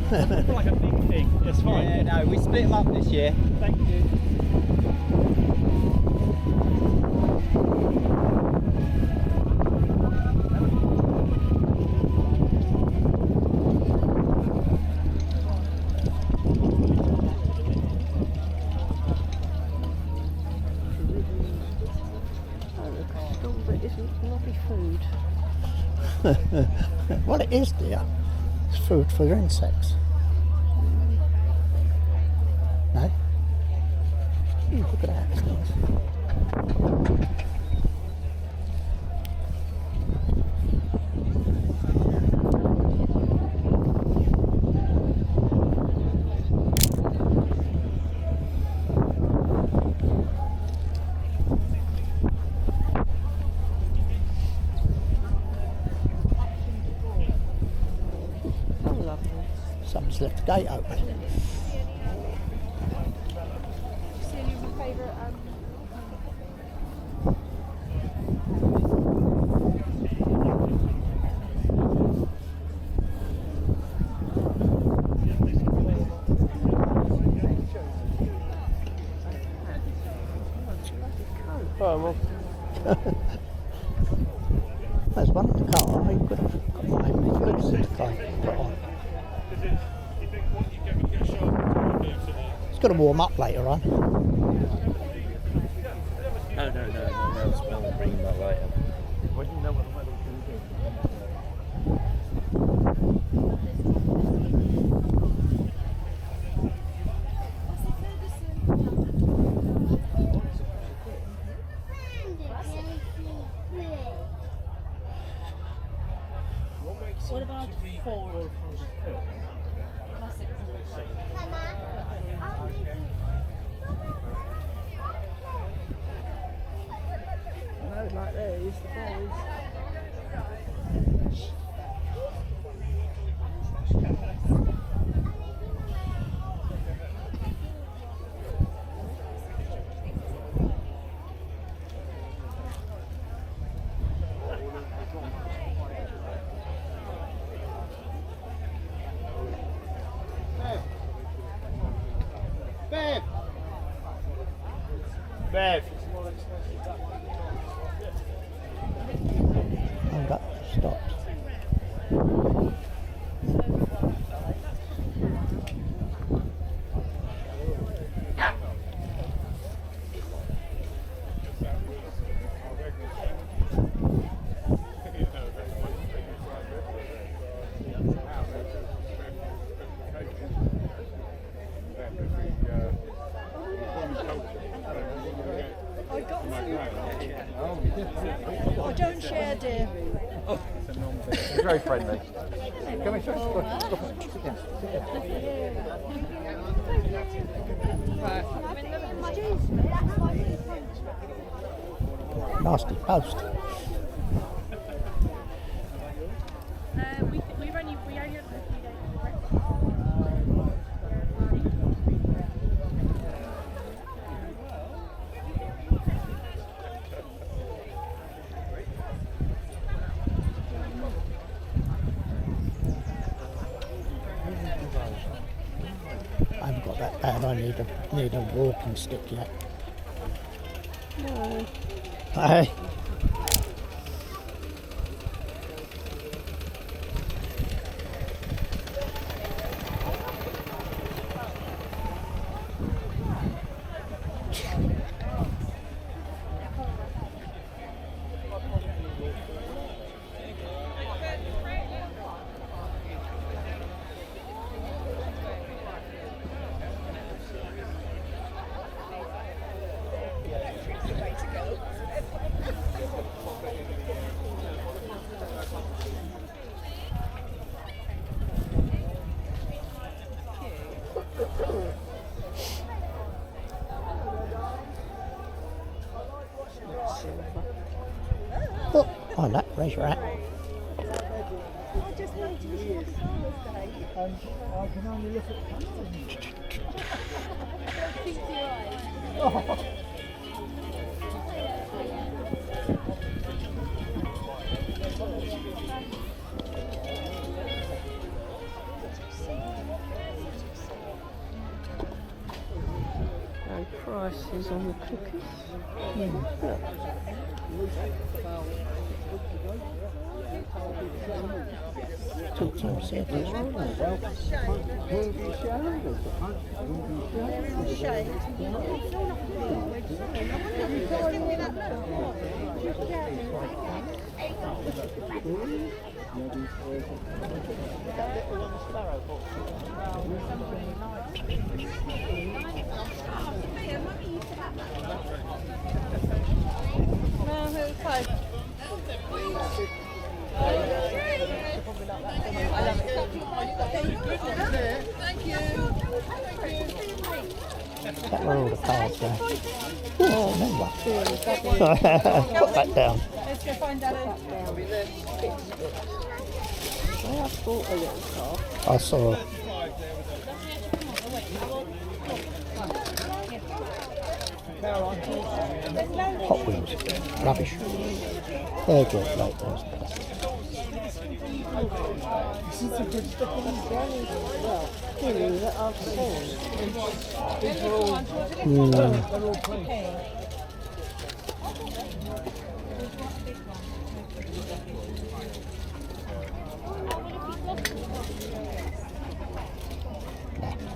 It's like a big thing. It's fine. Yeah, no, we split them up this year. Thank you. Well, it is, dear. It's food for insects. No? Look at that. It's nice. Someone's left the gate open. Oh, well. There's one in the car. You could have got my boots to put on. It's got to warm up later on. No, we'll bring that later. Well, you know what the weather's going to do. What about 4? No, like these, the boys. Bev. Hold up, stopped. Oh, don't share, dear. It's very friendly. Come in, sit down. Nasty post. We are here for a few days. I haven't got that bad. I need a walking stick yet. No. Hey. Oh, I like raise your hat. I can only look at prices on the cookies. Look. Two circles. That were all the cards there. Oh, remember. Put that down. Let's go find Daddy. I bought a little car. I saw it. Hot Wheels. Rubbish. They're good, like those.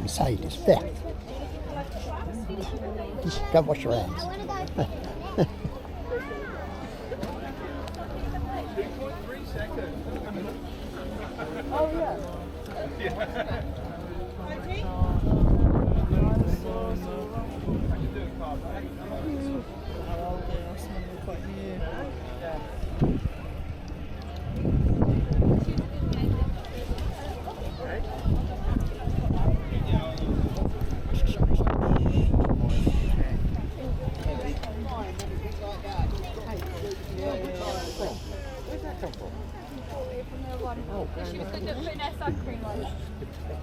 Mercedes, there. Just go wash your hands. Oh, yeah.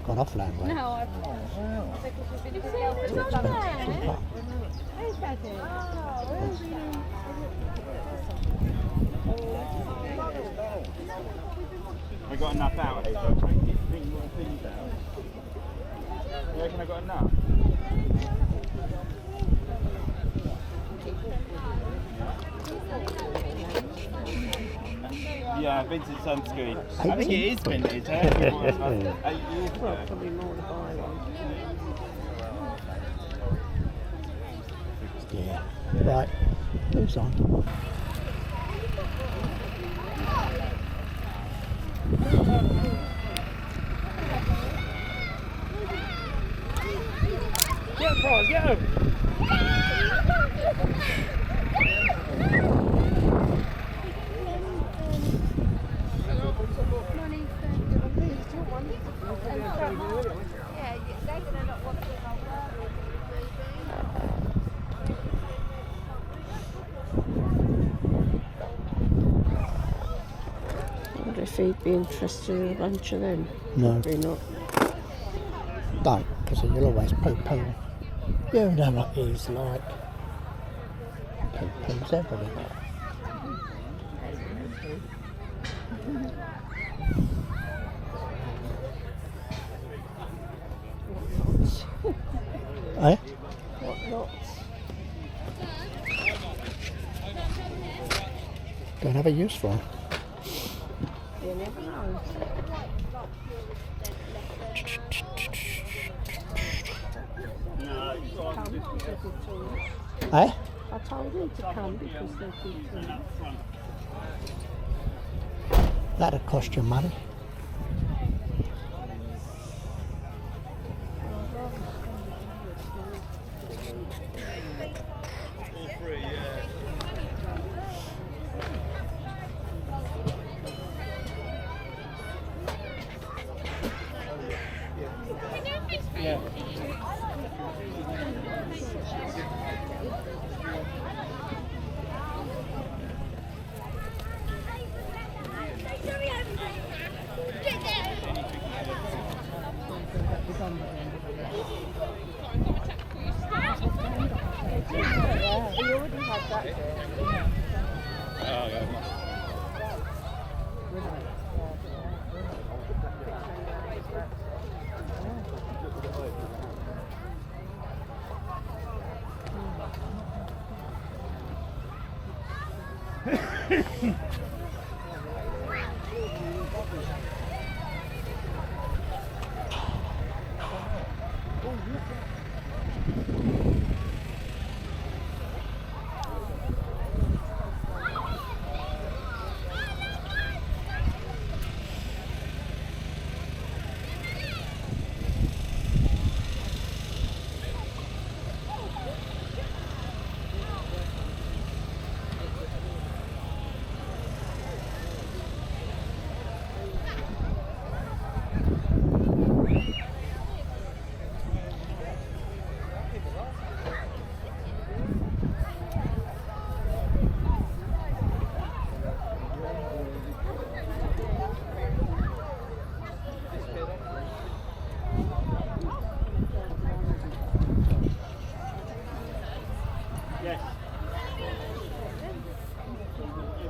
Got off land, right? No, I've not. Where's Daddy? I got enough out here, so I'm trying to get more things out. You reckon I got enough? Yeah, vintage sunscreen. I think it is vintage. 8 years ago. Probably more to buy one. Yeah. Right. Who's on? Get him, Paul, get him! I wonder if he'd be interested in a bunch of them. No. Probably not. Don't, because you'll always poo-poo. You know what he's like. Poo-poo's everything. Eh? What lots? Don't have a use for him. You never know. Eh? I told him to come because they're good to me. That'd cost you money.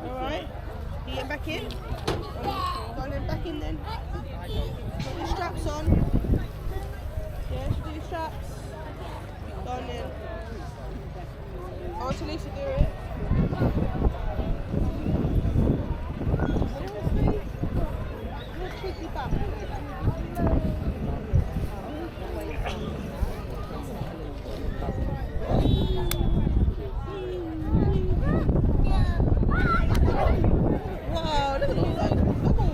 Alright, you getting back in? Go then back in then. Put your straps on. Yeah, should do your straps. Go on then. I want Lisa to do it. Let's tweak your back. Wow, look at all those bubbles.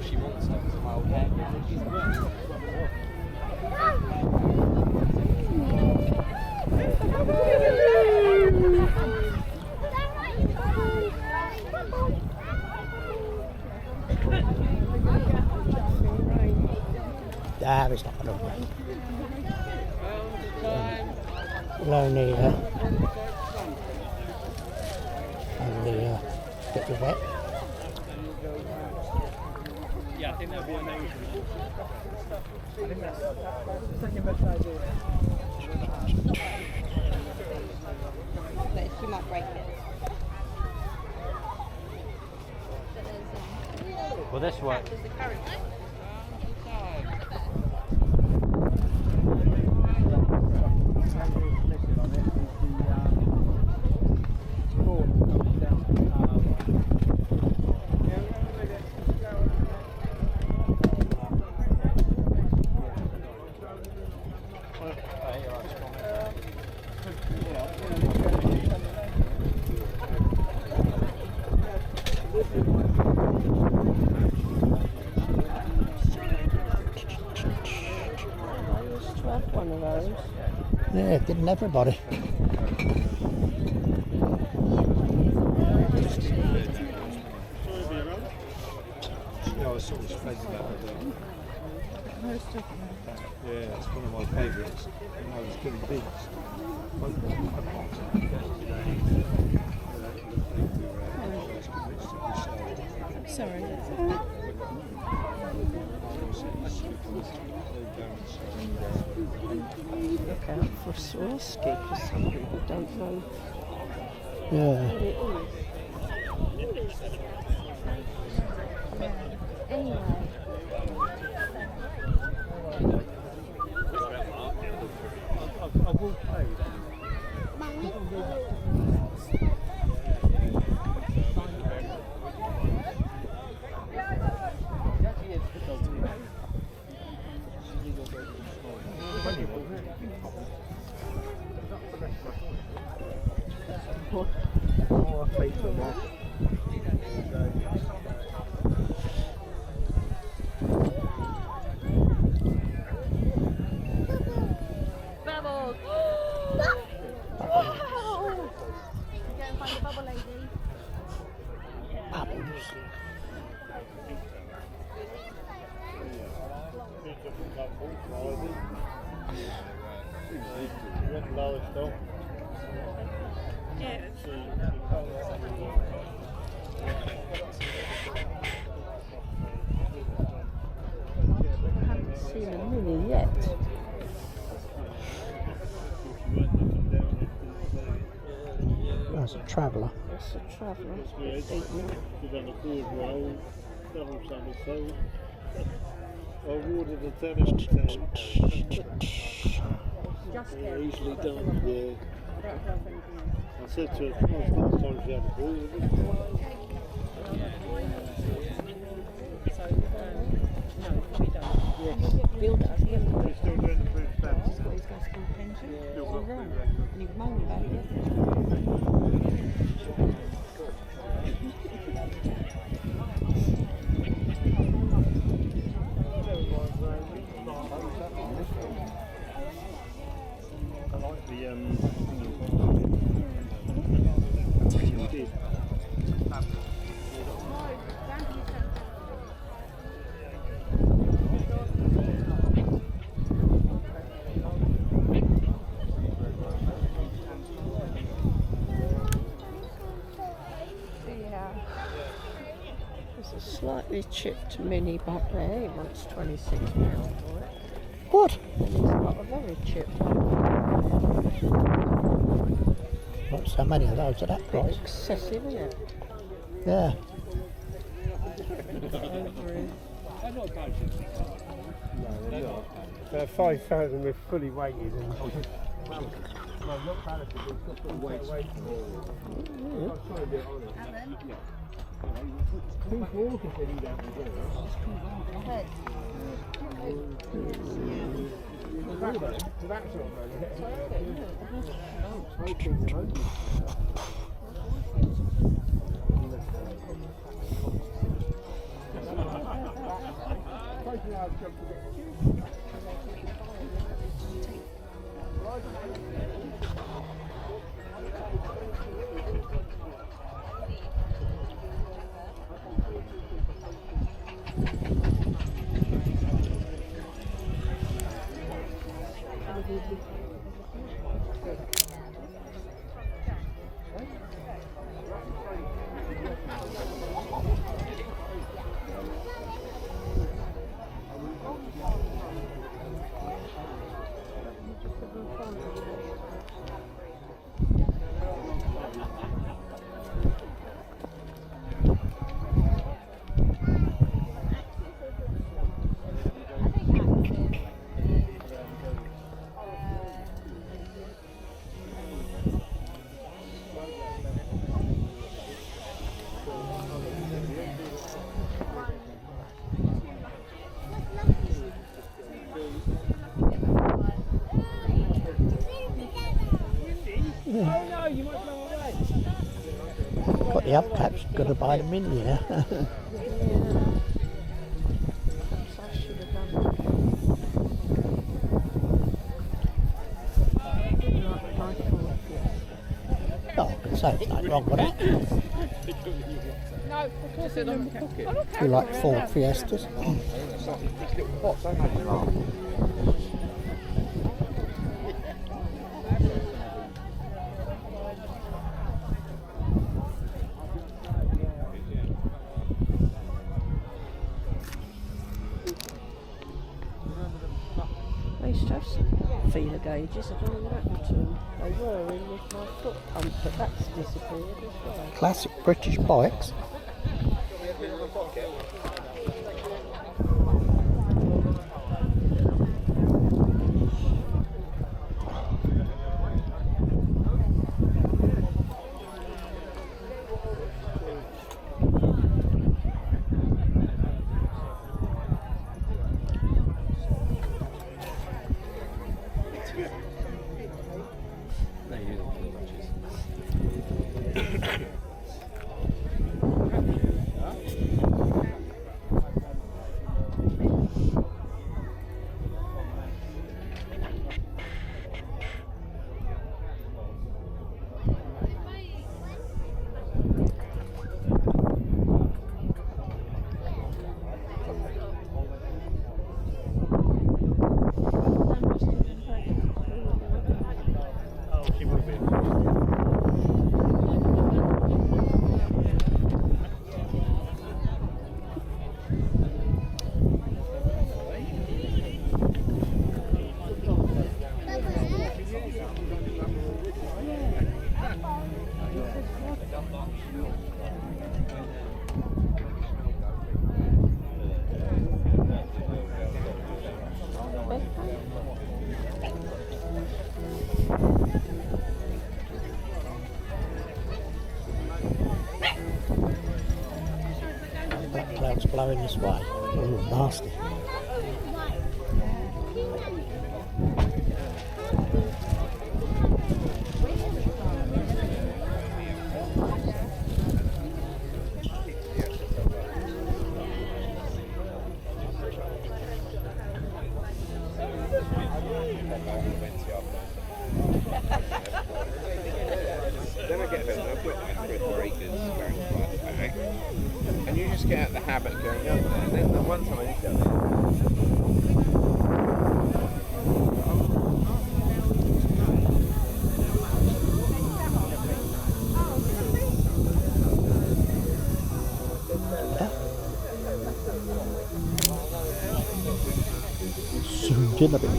She wants to have my old hair. Ah, it's not going to rain. We'll only get you wet. Yeah, I think that'll be amazing. She might break it. Well, this one. There's the current. One of those. Yeah, didn't everybody? I was sort of fed about it. Yeah, it's one of my favourites. When I was killing beets. Sorry. Look out for Swarovski because some people don't know Yeah. what it is. Anyway. I will pay that. Oh, I paid for that. Bubbles! Wow! Go and find the bubble lady. Apples. Yeah. I haven't seen a mini yet. Traveller. It's a traveller. Yes. Did on a good roll, double somersault. I awarded a 10 out of 10. Yeah, easily done, yeah. I said to her, "Oh, it's not time she had a ball, it was fine." Bill does, he hasn't got We're still doing the British dance. got his gas school pension. Still He's got wrong. the record. And he's moaning about it yesterday. I like the you did. Yeah. There's a slightly chipped mini back there. He wants £26 for it. What? And he's got a very chipped one. Not so many of those at that price. Excessive, isn't it? Yeah. They're 5,000 with fully weighted and well, not balloted, it's got full weight. I'll try and do it on it. Who's walking for you down Got the upcaps, got to buy them in, yeah. Perhaps I should have done that. Like my Ford Fiesta. Oh, I can say there's nothing wrong with that. You like Ford Fiestas? I used to have some feeler gauges. I don't know what happened to them. They were in with my foot pump, but that's disappeared as well. Classic British bikes. blowing this way. Oh, nasty. Then I get a bit of with breakers around quite back. And you just get out the habit of going up there. And then the one time I did go there. Zoomed in a bit.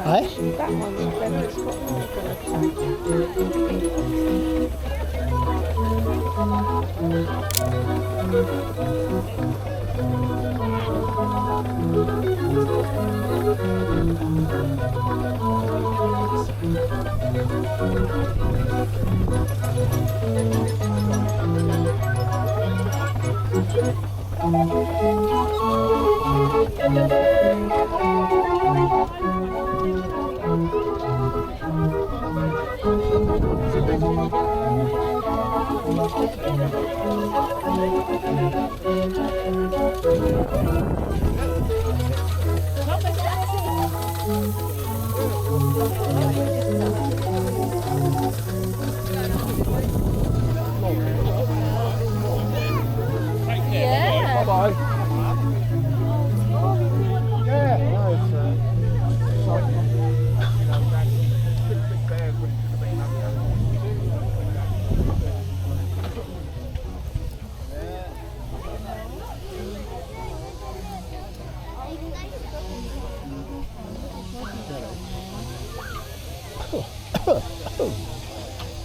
Aye? That one's better, it's got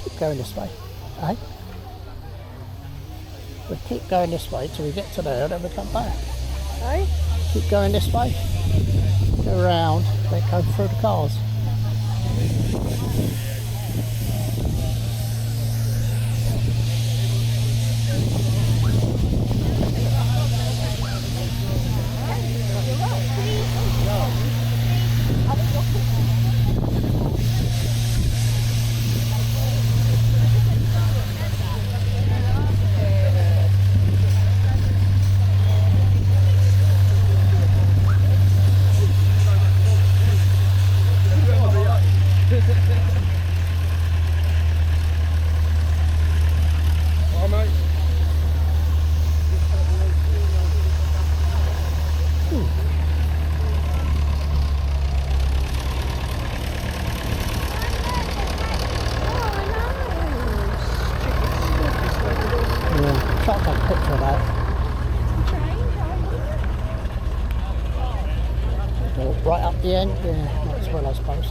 Keep going this way, eh? We keep going this way till we get to there, then we come back. Eh? Keep going this way, go around, then go through the cars. Try to take a picture of that. Well, right up the end, yeah, might as well, I suppose.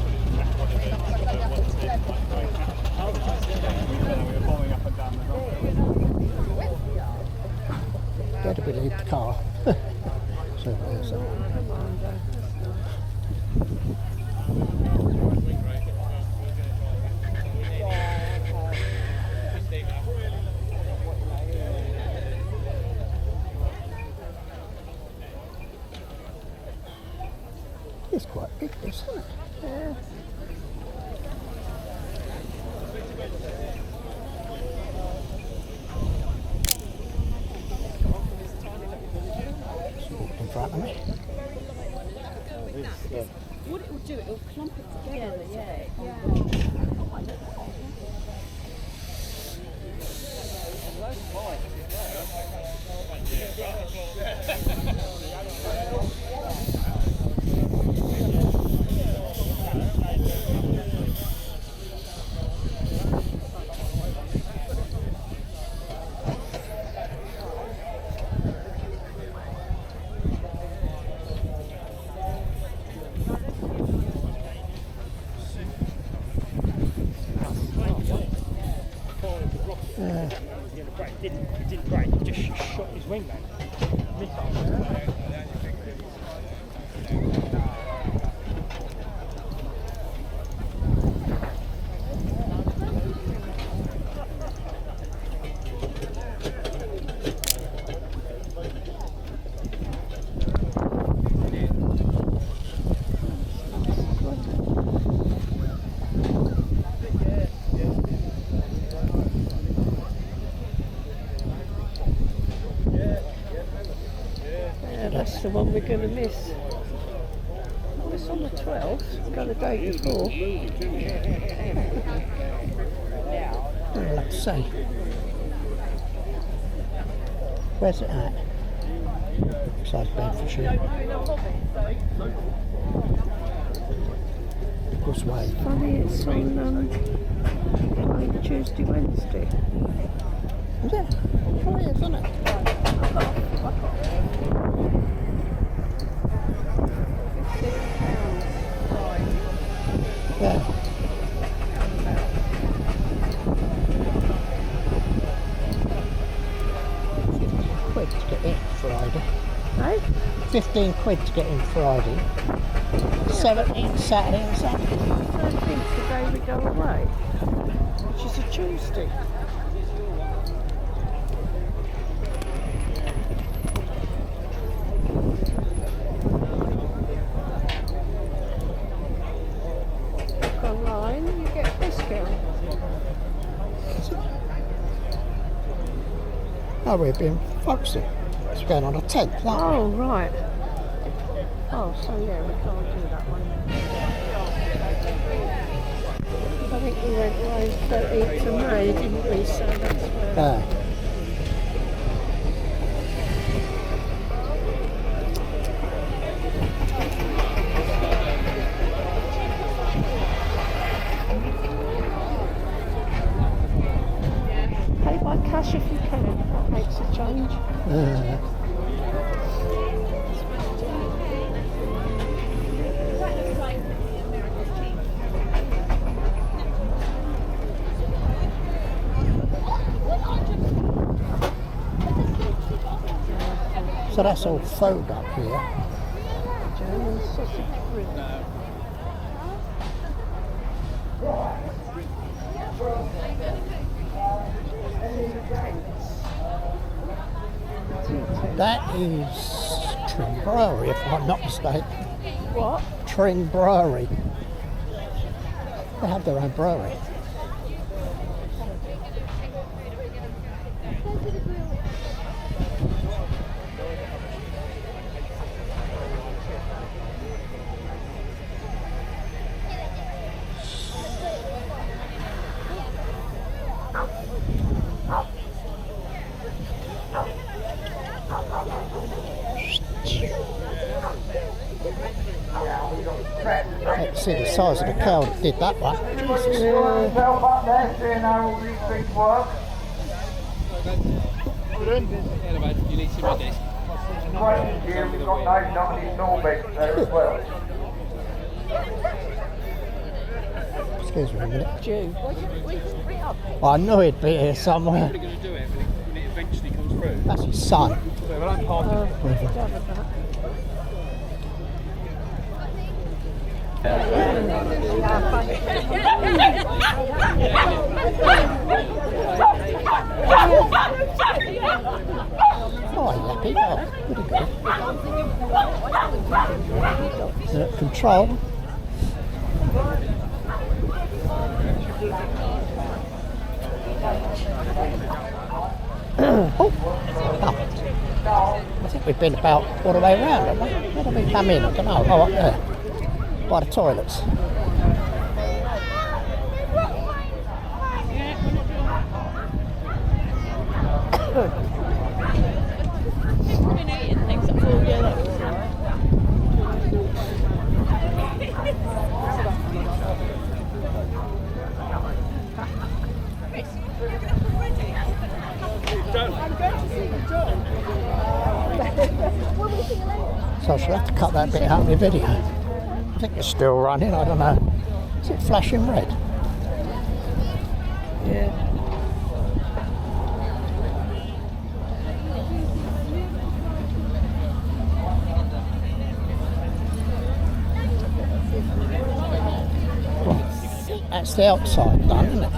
Where did we leave the car? So there's that. It's quite big, this, isn't it? Yeah. In front of me. What it will do, it will clump it together, yeah. didn't break, he just shot his wing back. Yeah, that's the one we're going to miss. Oh, it's on the 12th. Got a day before. Let's see. Where's it at? Besides Bedfordshire. Which way? Funny, it's on Tuesday, Wednesday. Is it? Oh, yeah, isn't it? Yeah. £15 to get in Friday. Hey? 15 quid to get in Friday. 17 Saturday and Sunday. 13th's the day we go away, which is a Tuesday. Look online, you get a discount. Oh, we've been focusing. It's going on a 10th, aren't Oh, right. Oh, so yeah, we can't do that one. I think we went away 13th of May, didn't we? So that's where... we? Pay by cash if you can. That makes a change. So that's all food up here. German sausage grill. That is Tring Brewery, if I'm not mistaken. What? Tring Brewery. They have their own brewery. Let's see the size of the cow that did that one. Jesus. Up there, seeing how all these things work. You need to read this. Right here, we've got no knotty Norbeck there as well. Excuse me a minute. Jew. I knew he'd be here somewhere. We're going to do it when it eventually comes through. That's his son. So when I'm parking, Done with that. Oh, yappy. Oh, pretty good. Control. I think we've been about all the way around, haven't we? Where did we come in? I don't know. Oh, up there. By the toilets. So I shall have to cut that bit out of the video. I think it's still running, I don't know. Is it flashing red? Yeah. that's the outside done, isn't it?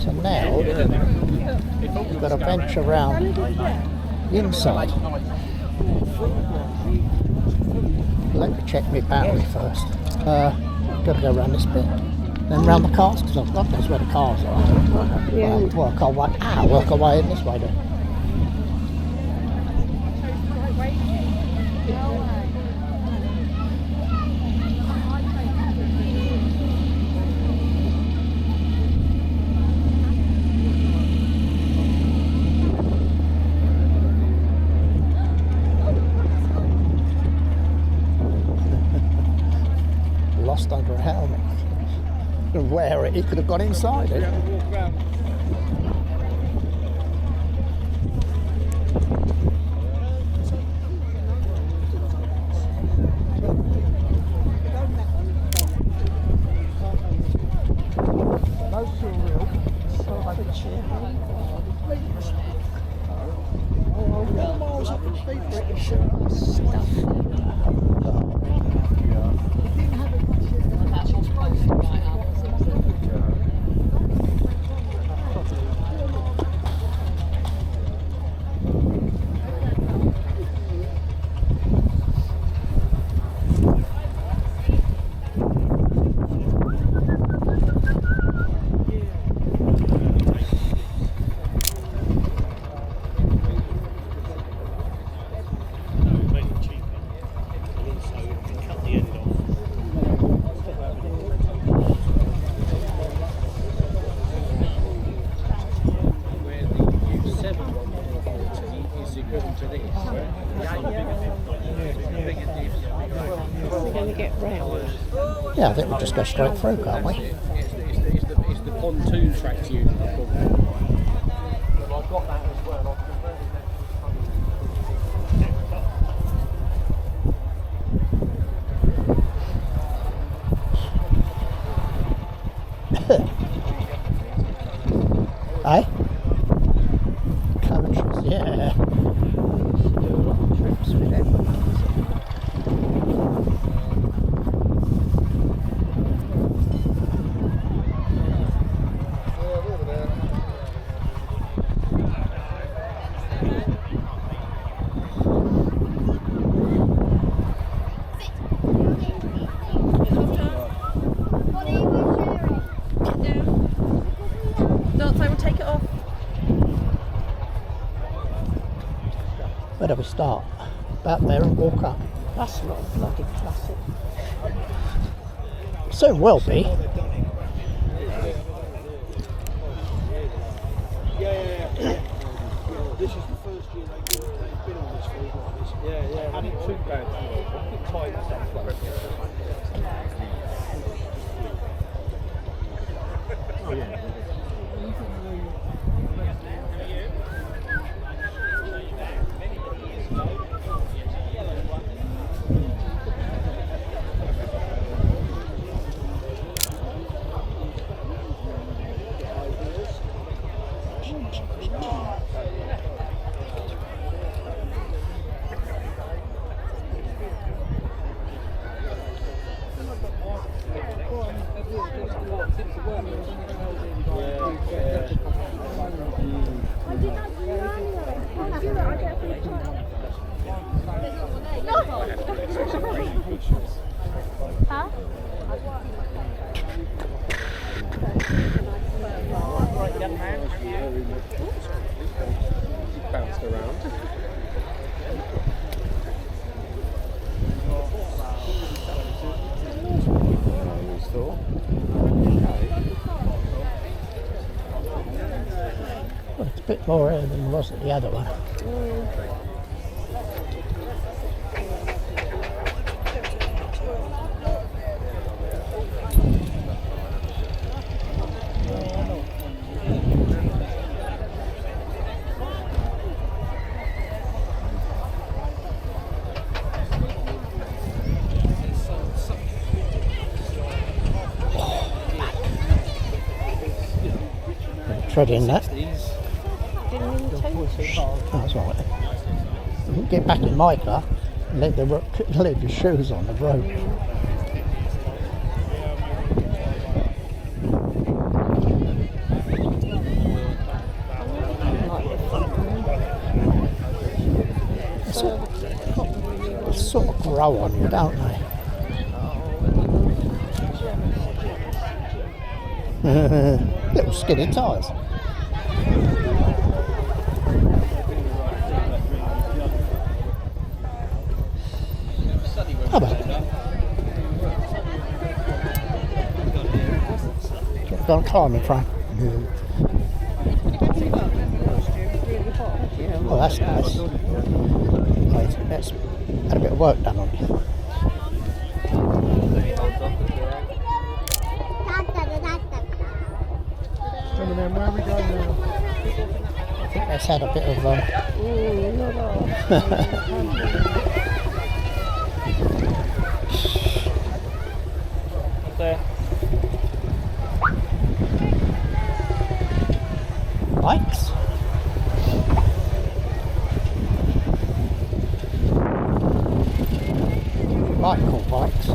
So now we've got to venture around the inside. Let me check my battery first. Got to go around this bit, then round the cars, because God knows where the cars are. Well, work our way. Work our way in this way then. Lost under a helmet. And wear it, he could have gone inside it. Yeah, I think we'll just go straight through, can't we? It's the pontoon track to you. I've got that as well. Eh? Coaches, yeah. Trips with everyone. Where do we start? About there and walk up. That's not a bloody classic. Soon will be. This is the first year they've been on this field like this. Yeah, and it's too bad. Tight stuff like that. Oh yeah. Bounced around. Well, it's a bit more air than there was at the other one. Treading that. That's all right. You can get back in my car and leave your shoes on the road. sort of grow on you, don't they? Little skinny tyres. How about it? Go on climbing frame. Oh, that's nice. Right, that's had a bit of work done on it. Where are we going now? I think that's had a bit of There. bikes. Michael bikes.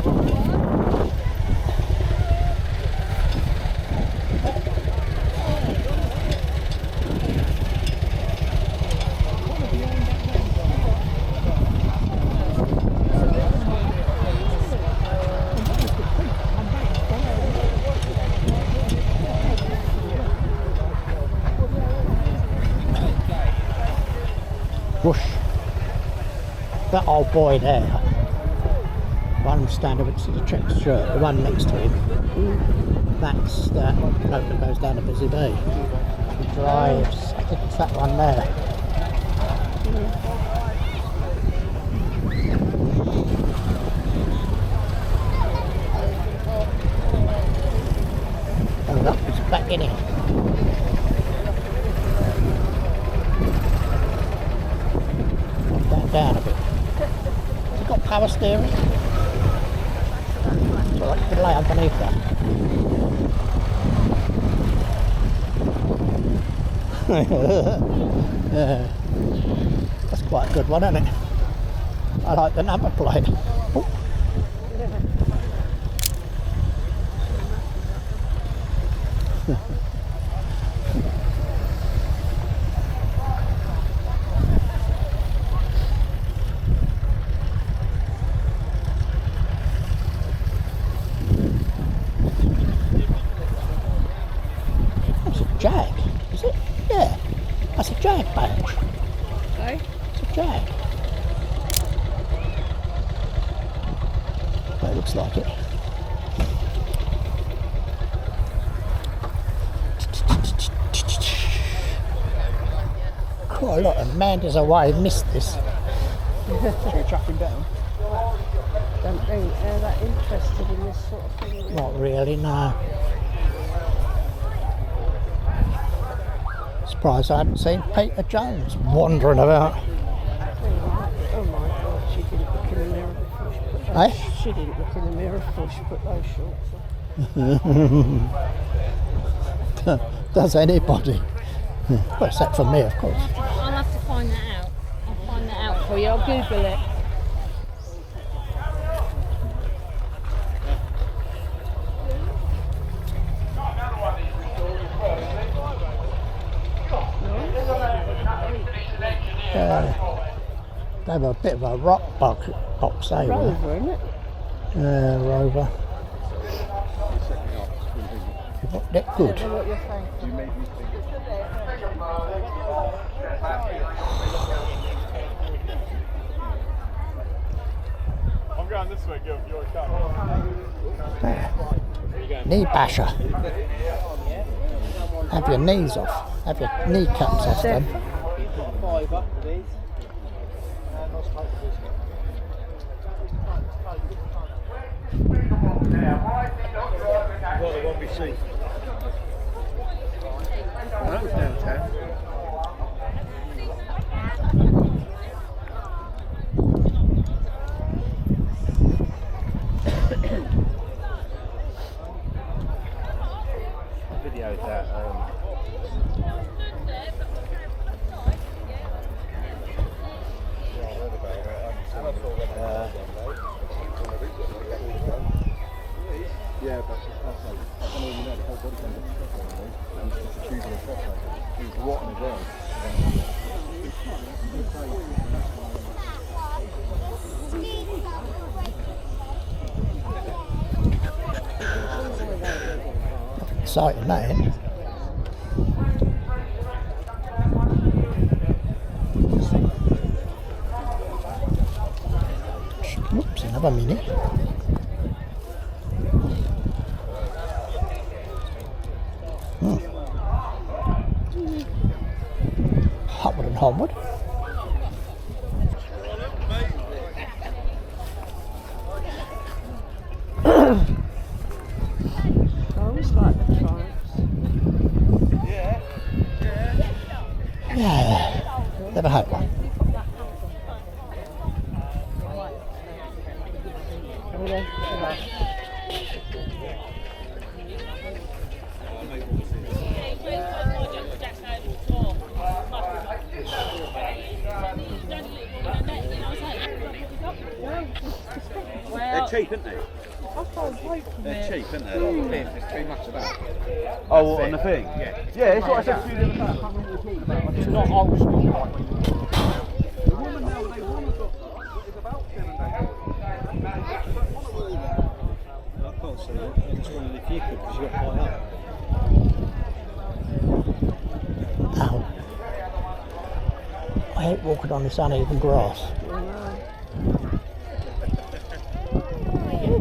Whoosh. That old boy there, one standing with the checked shirt, the one next to him, that's that bloke that goes down to Busy Bee. He drives, I think it's that one there. Oh look, he's back in here. Down a bit. Has it got power steering? So I can lay underneath that. Yeah. That's quite a good one, isn't it? I like the number plate. Oh. Jag, is it? Yeah, that's a Jag badge. Sorry? It's a Jag. Well, it looks like it. Quite a lot of Amanda's away, missed this. Should we track him down? Don't think they're that interested in this sort of thing. Not really, no. Surprised I hadn't seen Peter Jones wandering about. Oh my God, she didn't look in the mirror before she put those. Eh? She didn't look in the mirror before she put those shorts on. Does anybody? Well, except for me, of course. I'll have to find that out. I'll find that out for you. I'll Google it. They were a bit of a rock box, they were. Rover, isn't it? Rover. They're good. I don't know what you're saying. I'm going this way, Gil. You're a car. Knee basher. Have your knees off. Have your kneecaps off then. What the one we see? That was downtown. I videoed that. Yeah, but I don't know, you know, the whole body kind of and it's just a huge little shot. He was rotten exciting, that ain't. Oops, another mini. Upward and homeward. I always like the triumphs. Yeah, never had one. They're cheap, aren't they? They're cheap, aren't they? It's too much of that. Oh, what, on the thing? Yeah. Yeah, it's what I said to you the other day. I can't remember what you're talking about. It's not old school like The woman now, they want to it's about 7 days. I can't see it. I just wondered if you could, because you're quite up. Ow. I hate walking on this uneven grass.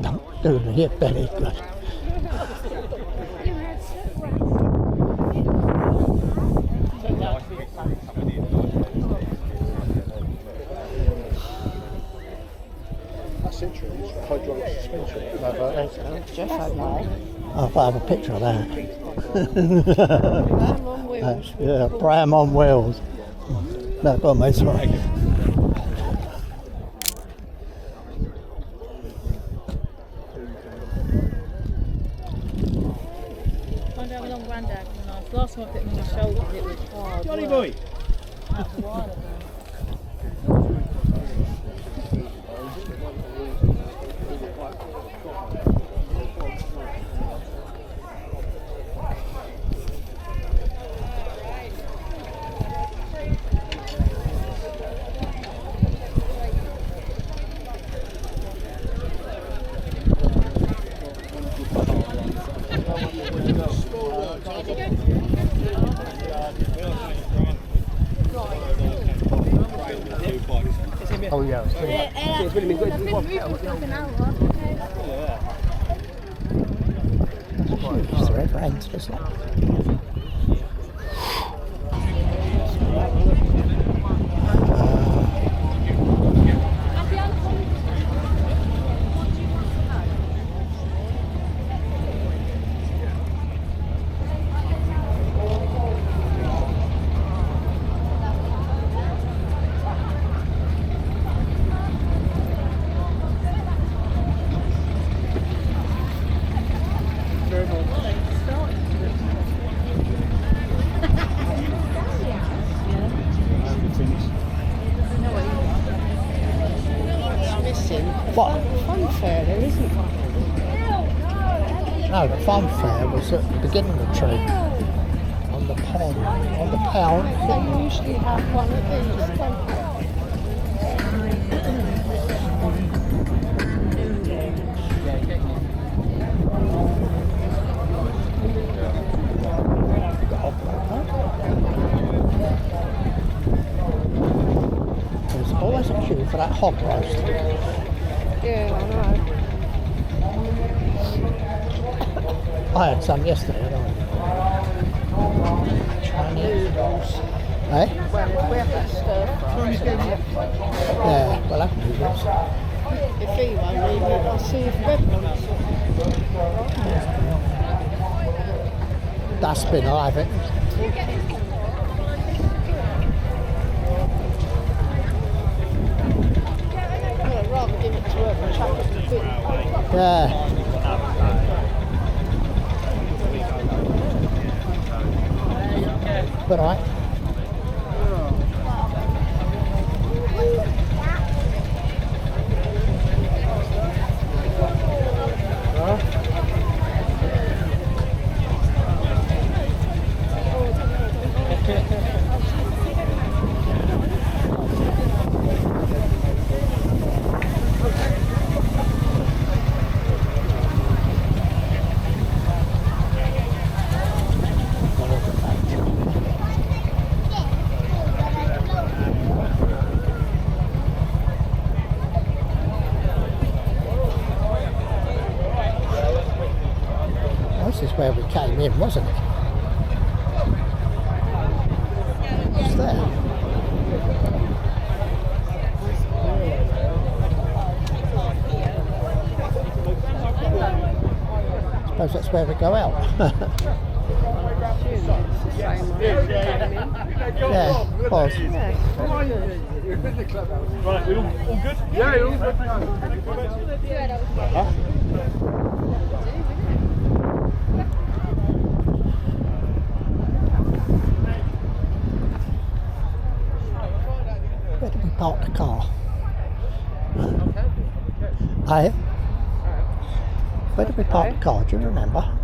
Don't do me, your belly good. That's interesting. Hydraulic suspension. Jeff had mine. I'll have a picture of that. I'm on wheels. Yeah, pram on wheels. No, go on, mate, sorry. Find out how long Grandad can last. Last time I put him on my shoulders, it was hard. Johnny work. boy! That was a while ago. Oh yeah, it's really been good. It's the red rains, just like. What? Fun fair there, isn't it? No, the fun fair was at the beginning of the tree. On the pond. On the pound. They usually have one of these, don't they? There's always a queue for that hog roast. Yeah, I know. I had some yesterday, I don't know. Chinese. Eh? Well, we have that stir fry. Yeah, well I can do this. If he won't eat it, I'll see if Red wants it. Dustbin, I'll have it. I'd rather give it to her than chuck it in the bin. Yeah. But alright. where we came in, wasn't it? It's there. I suppose that's where we go out. Yeah, it was. Right, we all good? Yeah, all good. Huh? Where did we park the car? Hey? Where did we park the car? Do you remember?